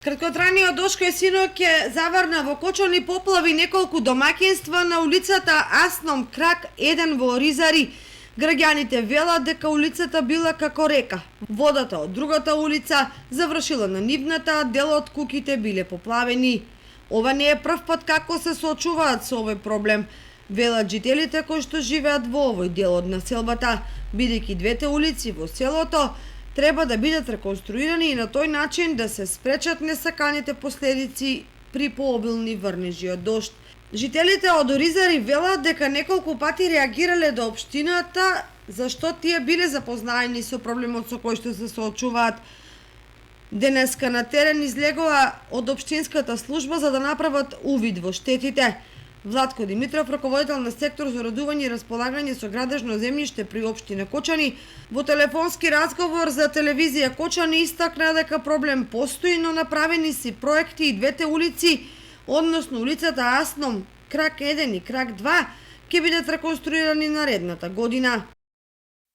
Краткотрајниот дошко е синоќ заврна во Кочани и поплави неколку домаќинства на улицата Асном крак 1 во Оризари. Граѓаните велат дека улицата била како река. Водата од другата улица завршила на нивната, а дел од куќите биле поплавени. Ова не е прв пат како се соочуваат со овој проблем, велат жителите кои што живеат во овој дел од населбата, бидејќи двете улици во селото треба да бидат реконструирани и на тој начин да се спречат несаканите последици при пообилни врнежи од дожд. Жителите од Оризари велат дека неколку пати реагирале до општината, зашто тие биле запознаени со проблемот со кој што се соочуваат. Денеска на терен излегува од општинската служба за да направат увид во штетите. Владко Димитров, раководител на сектор за уредување и располагање со градежно земјиште при општина Кочани, во телефонски разговор за телевизија Кочани истакна дека проблем постои, но направени си проекти и двете улици, односно улицата Асном, крак 1 и крак 2, ќе бидат реконструирани наредната година.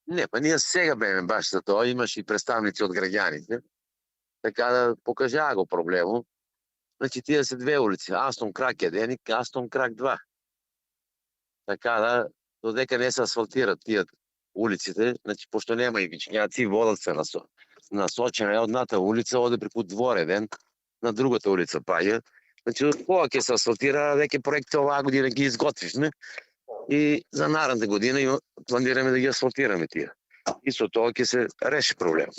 Не, па ние сега беме баш за тоа, имаш и представници од граѓаните, така да покажаа го проблемот. Значи, тие се две улици, Асном крак 1 и Асном крак 2. Така да, додека не се асфалтират тие улиците, значи, пошто нема и вичњаци, водат се насочена одната улица, оде преку двор 1, на другата улица паѓа. Значи, кога ќе се асфалтира, веќе проекти оваа година ги изготвивме и за наредната година планираме да ги асфалтираме тие. И со тоа ќе се реши проблем.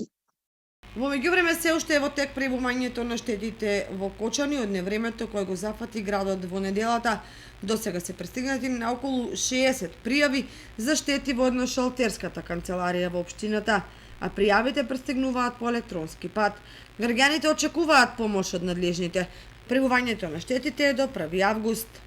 Во меѓувреме се уште е во тек пребувањето на штетите во Кочани од невремето кој го зафати градот во неделата. До сега се пристигнати на околу 60 пријави за штети во едношалтерската канцеларија во општината, а пријавите пристигнуваат по електронски пат. Граѓаните очекуваат помош од надлежните. Пребувањето на штетите е до 1 август.